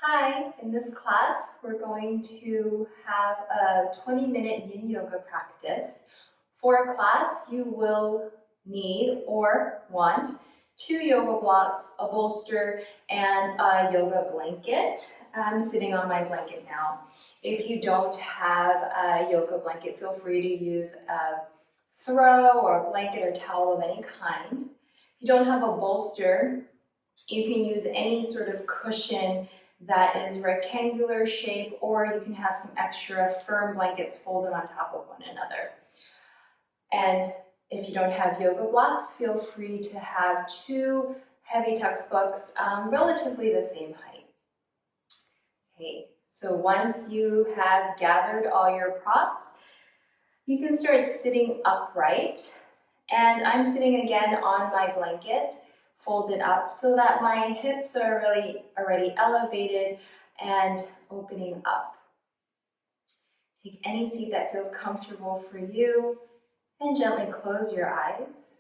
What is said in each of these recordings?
Hi, in this class, we're going to have a 20-minute yin yoga practice. For class, you will need or want 2 yoga blocks, a bolster, and a yoga blanket. I'm sitting on my blanket now. If you don't have a yoga blanket, feel free to use a throw or a blanket or towel of any kind. If you don't have a bolster, you can use any sort of cushion that is rectangular shape, or you can have some extra firm blankets folded on top of one another. And if you don't have yoga blocks, feel free to have 2 heavy textbooks, relatively the same height. Okay, so once you have gathered all your props, you can start sitting upright. And I'm sitting again on my blanket, folded up so that my hips are really already elevated and opening up. Take any seat that feels comfortable for you and gently close your eyes.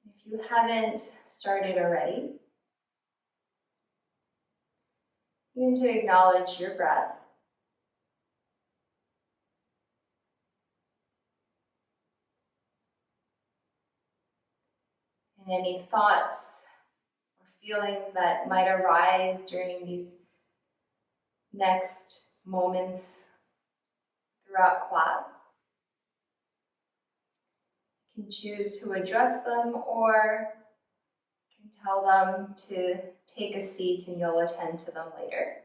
If you haven't started already, you need to acknowledge your breath. And any thoughts or feelings that might arise during these next moments throughout class. You can choose to address them or you can tell them to take a seat and you'll attend to them later.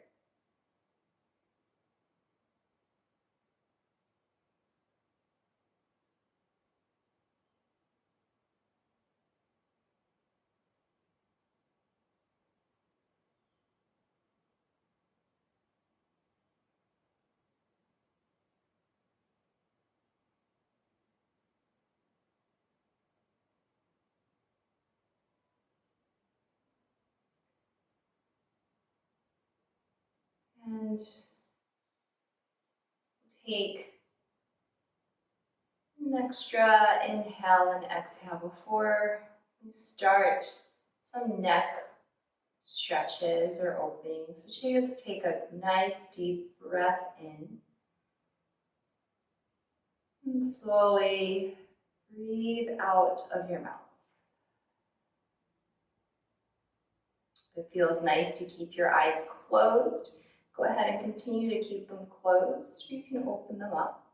And take an extra inhale and exhale before we start some neck stretches or openings. So just take a nice deep breath in and slowly breathe out of your mouth. If it feels nice to keep your eyes closed, go ahead and continue to keep them closed. You can open them up.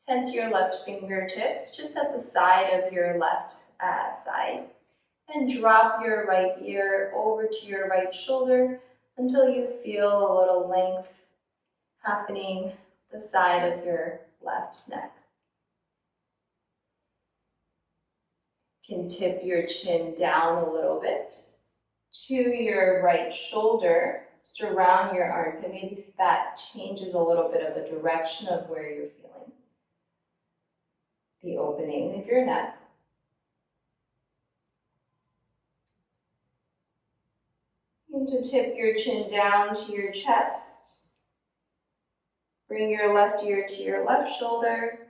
Tense your left fingertips just at the side of your left side. And drop your right ear over to your right shoulder until you feel a little length happening the side of your left neck. You can tip your chin down a little bit to your right shoulder, just around your armpit. Maybe that changes a little bit of the direction of where you're feeling the opening of your neck. And to tip your chin down to your chest. Bring your left ear to your left shoulder.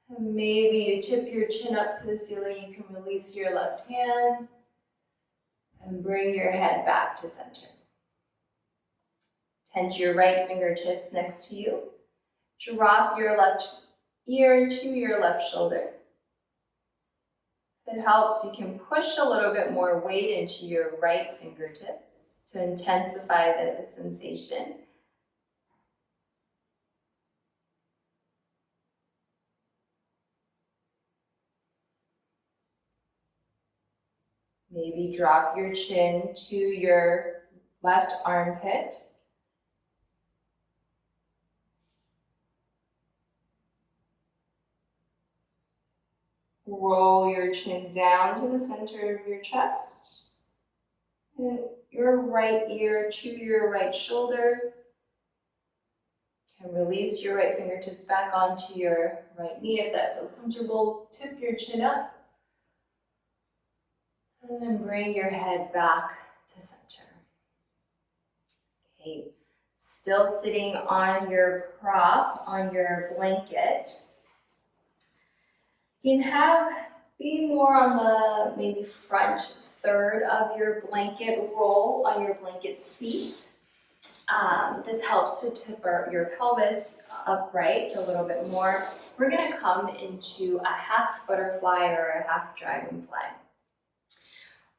And maybe you tip your chin up to the ceiling. You can release your left hand and bring your head back to center. Tense your right fingertips next to you. Drop your left ear to your left shoulder. If it helps, you can push a little bit more weight into your right fingertips to intensify the sensation. Maybe drop your chin to your left armpit. Roll your chin down to the center of your chest. And your right ear to your right shoulder. You can release your right fingertips back onto your right knee if that feels comfortable. Tip your chin up. And then bring your head back to center. Okay, Still sitting on your prop, on your blanket. You can be more on the maybe front third of your blanket roll on your blanket seat. This helps to tip your pelvis upright a little bit more. We're going to come into a half butterfly or a half dragonfly.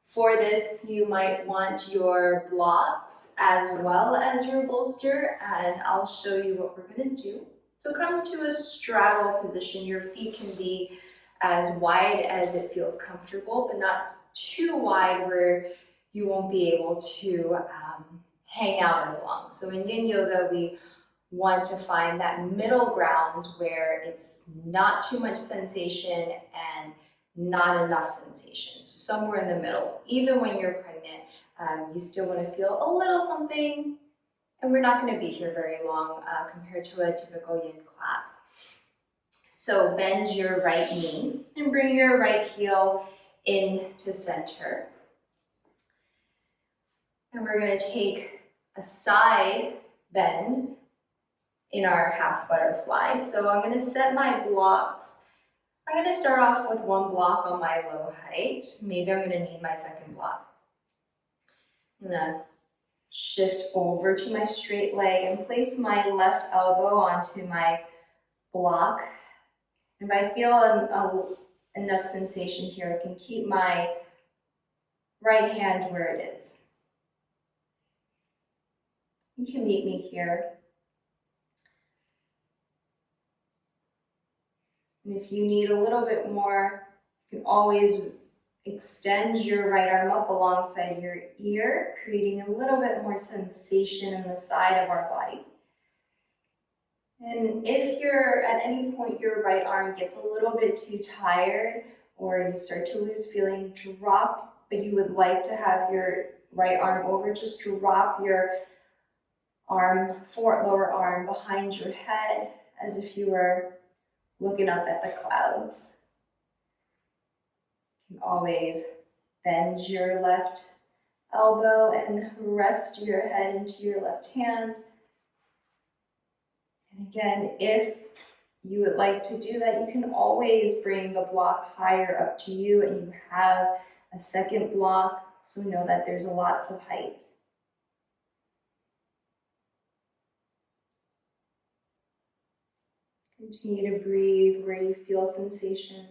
For this, you might want your blocks as well as your bolster, and I'll show you what we're going to do. So come to a straddle position. Your feet can be as wide as it feels comfortable, but not too wide where you won't be able to hang out as long. So in yin yoga, we want to find that middle ground where it's not too much sensation and not enough sensation. So somewhere in the middle. Even when you're pregnant, you still want to feel a little something, and we're not going to be here very long compared to a typical yin class. So bend your right knee and bring your right heel into center. And we're going to take a side bend in our half butterfly. So I'm going to set my blocks. I'm going to start off with one block on my low height. Maybe I'm going to need my second block. I'm going to shift over to my straight leg and place my left elbow onto my block. If I feel enough sensation here, I can keep my right hand where it is. You can meet me here. And if you need a little bit more, you can always extend your right arm up alongside your ear, creating a little bit more sensation in the side of our body. And if at any point your right arm gets a little bit too tired or you start to lose feeling, drop, but you would like to have your right arm over, just drop your lower arm behind your head as if you were looking up at the clouds. You can always bend your left elbow and rest your head into your left hand. And again, if you would like to do that, you can always bring the block higher up to you and you have a second block, so know that there's lots of height. Continue to breathe where you feel sensation.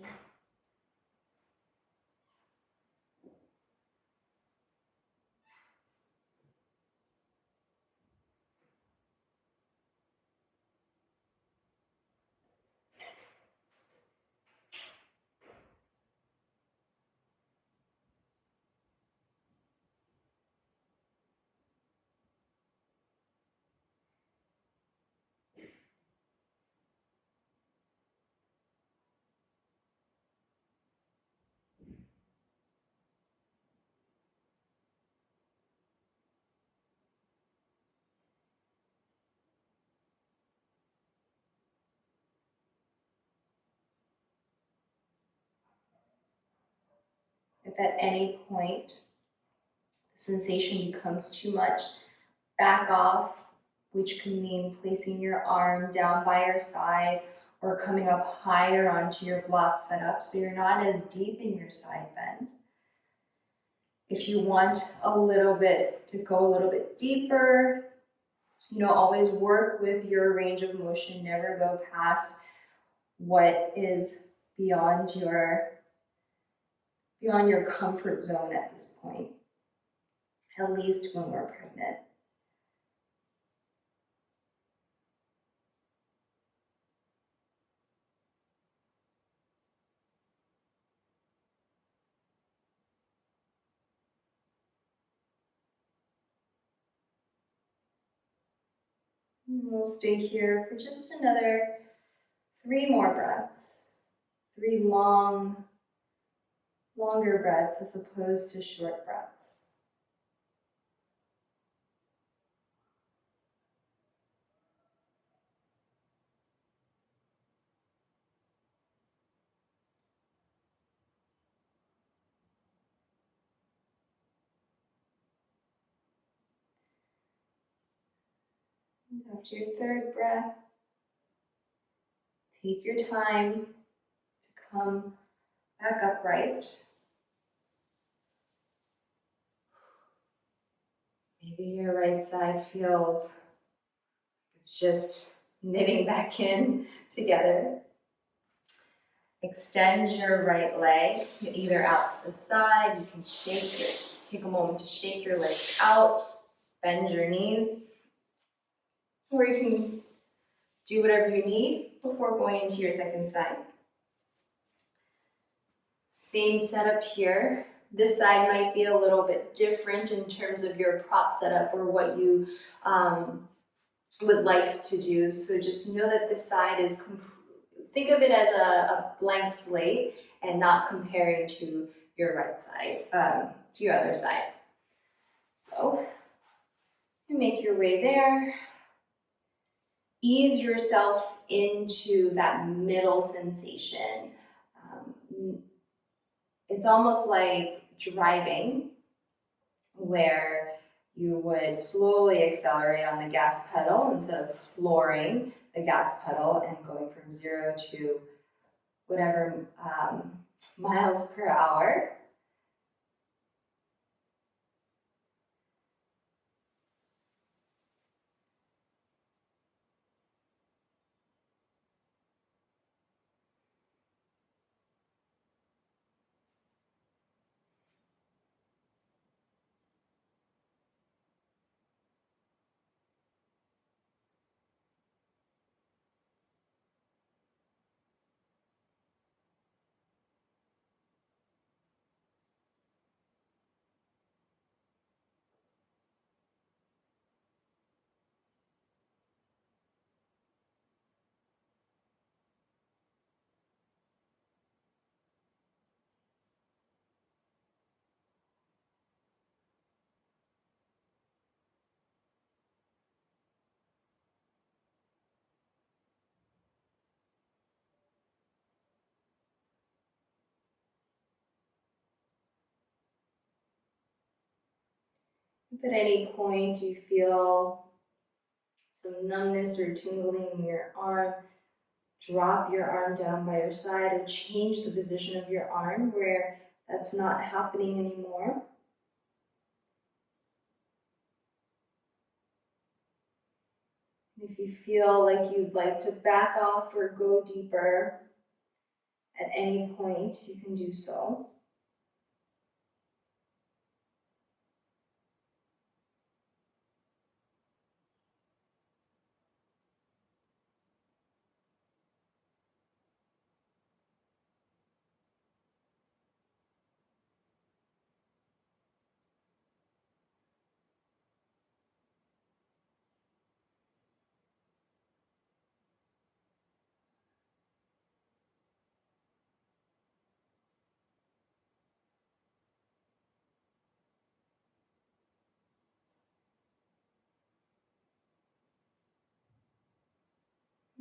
If at any point the sensation becomes too much, back off, which can mean placing your arm down by your side or coming up higher onto your block setup so you're not as deep in your side bend. If you want a little bit to go a little bit deeper, always work with your range of motion, never go past what is beyond your comfort zone at this point, at least when we're pregnant. And we'll stay here for just another 3 more breaths. 3 longer breaths as opposed to short breaths. And after your third breath, take your time to come back upright. Maybe your right side feels it's just knitting back in together. Extend your right leg, either out to the side. You can take a moment to shake your legs out, bend your knees, or you can do whatever you need before going into your second side. Same setup here. This side might be a little bit different in terms of your prop setup or what you would like to do. So just know that this side is think of it as a blank slate and not comparing to your right side, to your other side. So you make your way there. Ease yourself into that middle sensation. It's almost like driving, where you would slowly accelerate on the gas pedal instead of flooring the gas pedal and going from 0 to whatever miles per hour. If at any point you feel some numbness or tingling in your arm, drop your arm down by your side or change the position of your arm where that's not happening anymore. If you feel like you'd like to back off or go deeper at any point, you can do so.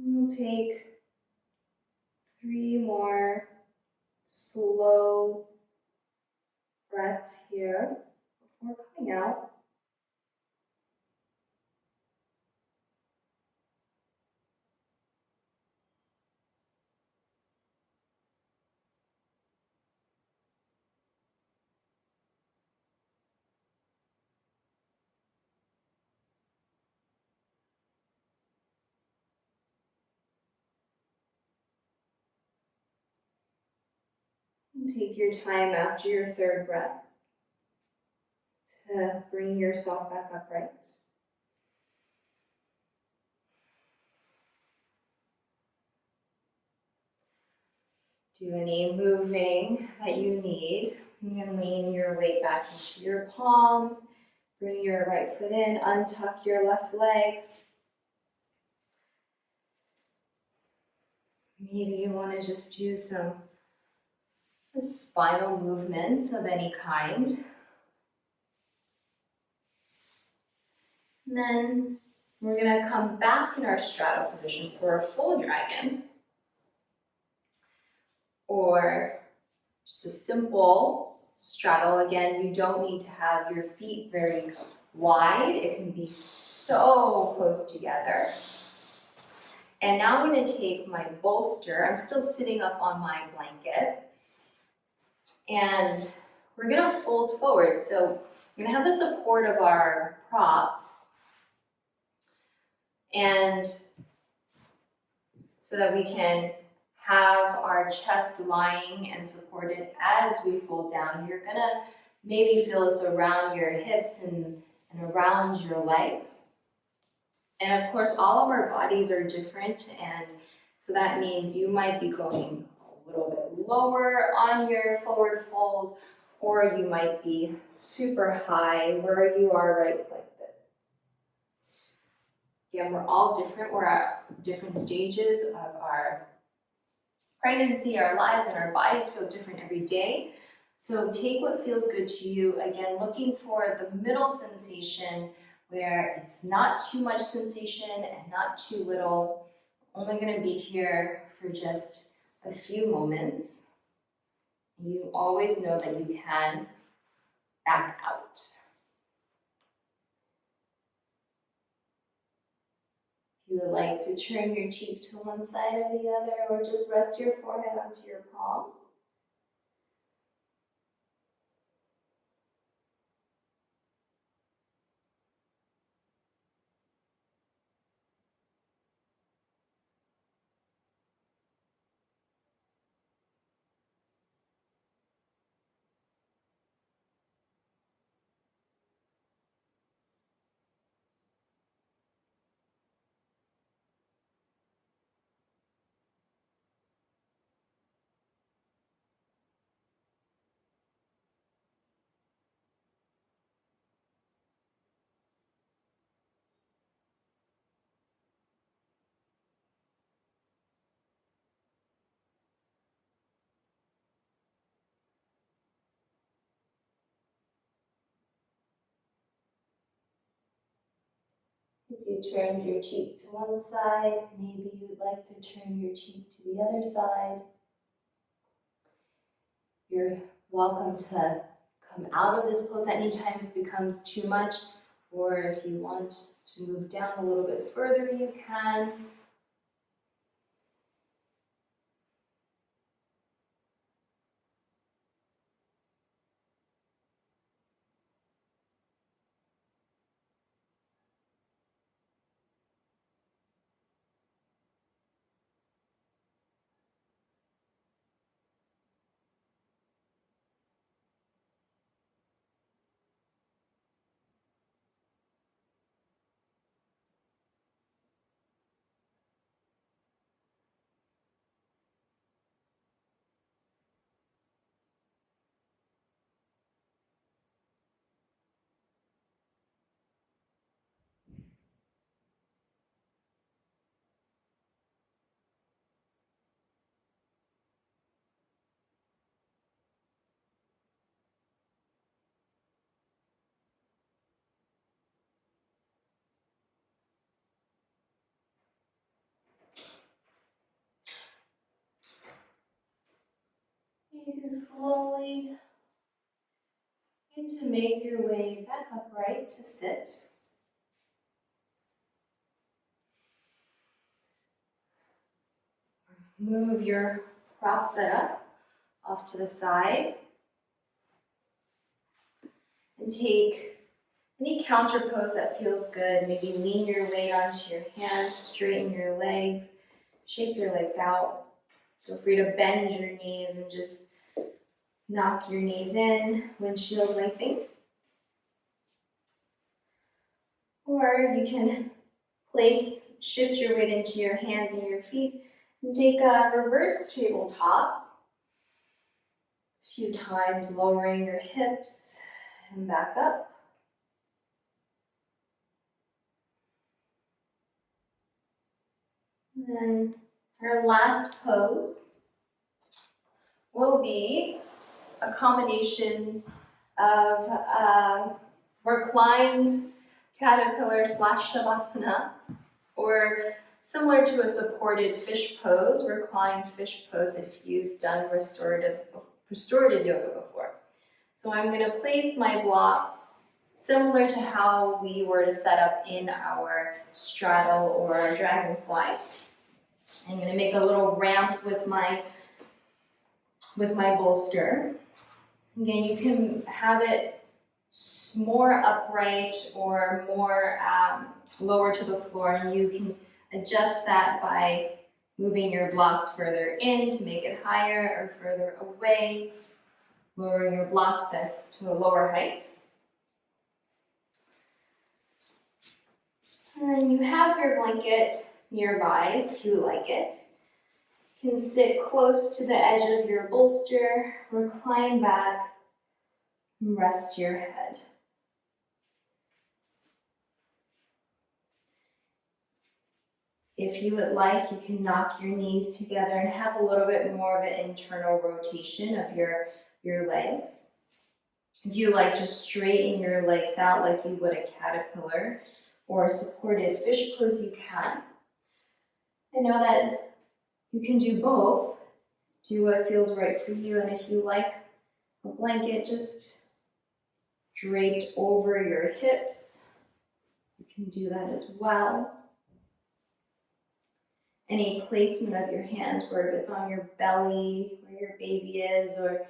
We'll take 3 more slow breaths here before coming out. And take your time after your third breath to bring yourself back upright. Do any moving that you need. You can lean your weight back into your palms, bring your right foot in, untuck your left leg. Maybe you want to just do some spinal movements of any kind. And then we're going to come back in our straddle position for a full dragon, or just a simple straddle. Again, you don't need to have your feet very wide. It can be so close together. And now I'm going to take my bolster. I'm still sitting up on my blanket. And we're going to fold forward. So we're going to have the support of our props. And so that we can have our chest lying and supported as we fold down. You're going to maybe feel this around your hips and around your legs. And of course, all of our bodies are different, and so that means you might be going a little bit lower on your forward fold, or you might be super high where you are right like this. Again, we're all different. We're at different stages of our pregnancy, our lives, and our bodies feel different every day. So take what feels good to you. Again, looking for the middle sensation where it's not too much sensation and not too little. Only going to be here for just a few moments. You always know that you can back out. If you would like to turn your cheek to one side or the other, or just rest your forehead onto your palms. If you turned your cheek to one side, maybe you'd like to turn your cheek to the other side. You're welcome to come out of this pose anytime it becomes too much, or if you want to move down a little bit further, you can. You can slowly begin to make your way back upright to sit. Move your prop setup off to the side. And take any counter pose that feels good. Maybe lean your weight onto your hands, straighten your legs, shake your legs out. Feel free to bend your knees and just knock your knees in, windshield wiping. Or you can shift your weight into your hands and your feet and take a reverse tabletop. A few times lowering your hips and back up. And then our last pose will be a combination of reclined caterpillar / shavasana, or similar to a supported fish pose, reclined fish pose if you've done restorative yoga before. So I'm going to place my blocks similar to how we were to set up in our straddle or our dragonfly. I'm going to make a little ramp with my bolster. Again, you can have it more upright or more lower to the floor, and you can adjust that by moving your blocks further in to make it higher or further away, lowering your blocks to a lower height. And then you have your blanket nearby if you like it. You can sit close to the edge of your bolster, recline back, and rest your head. If you would like, you can knock your knees together and have a little bit more of an internal rotation of your legs. If you like, just straighten your legs out like you would a caterpillar or a supported fish pose, you can. I know that you can do both. Do what feels right for you, and if you like a blanket just draped over your hips, you can do that as well. Any placement of your hands, where if it's on your belly, where your baby is, or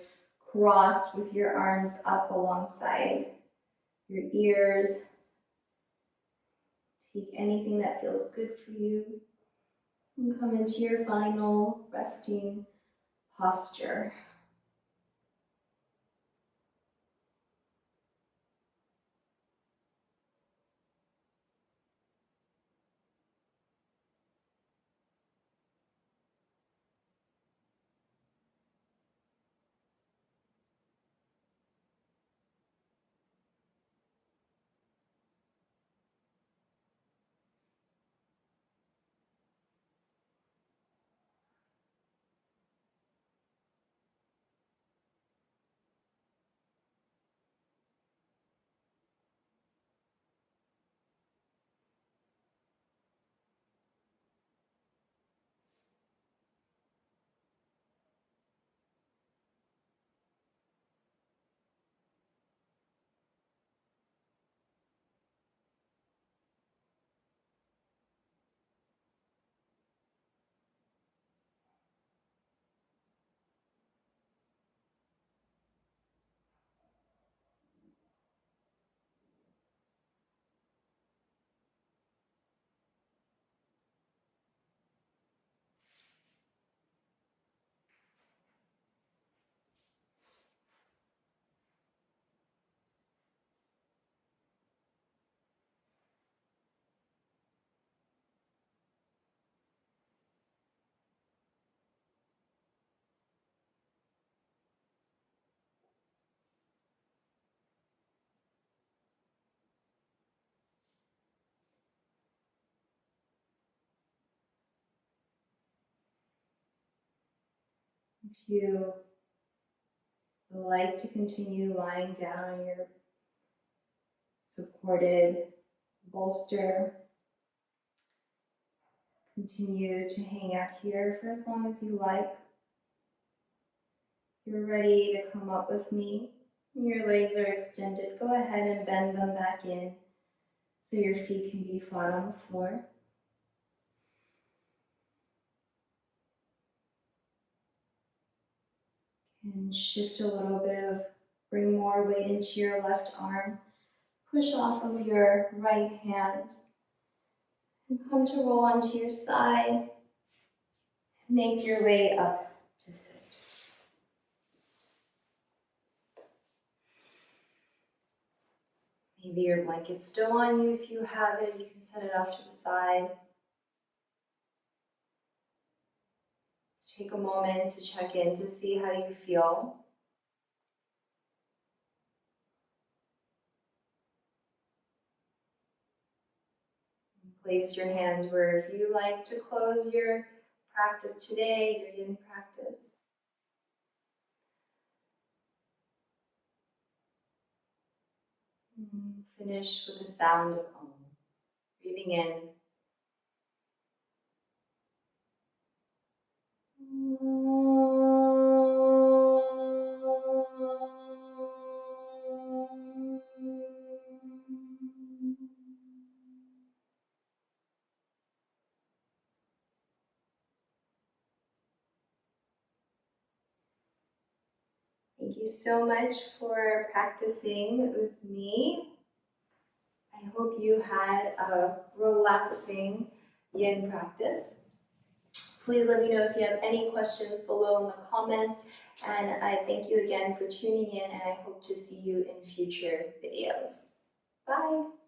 crossed with your arms up alongside your ears. Take anything that feels good for you and come into your final resting posture. If you like to continue lying down on your supported bolster, continue to hang out here for as long as you like. If you're ready to come up with me and your legs are extended, go ahead and bend them back in so your feet can be flat on the floor. And shift a little bit of, bring more weight into your left arm. Push off of your right hand and come to roll onto your side. Make your way up to sit. Maybe your blanket's still on you. If you have it, you can set it off to the side. Let's take a moment to check in to see how you feel. Place your hands wherever you like to close your practice today, your yin practice. Finish with the sound of Om. Breathing in. Thank you so much for practicing with me. I hope you had a relaxing yin practice. Please let me know if you have any questions below in the comments, and I thank you again for tuning in, and I hope to see you in future videos. Bye!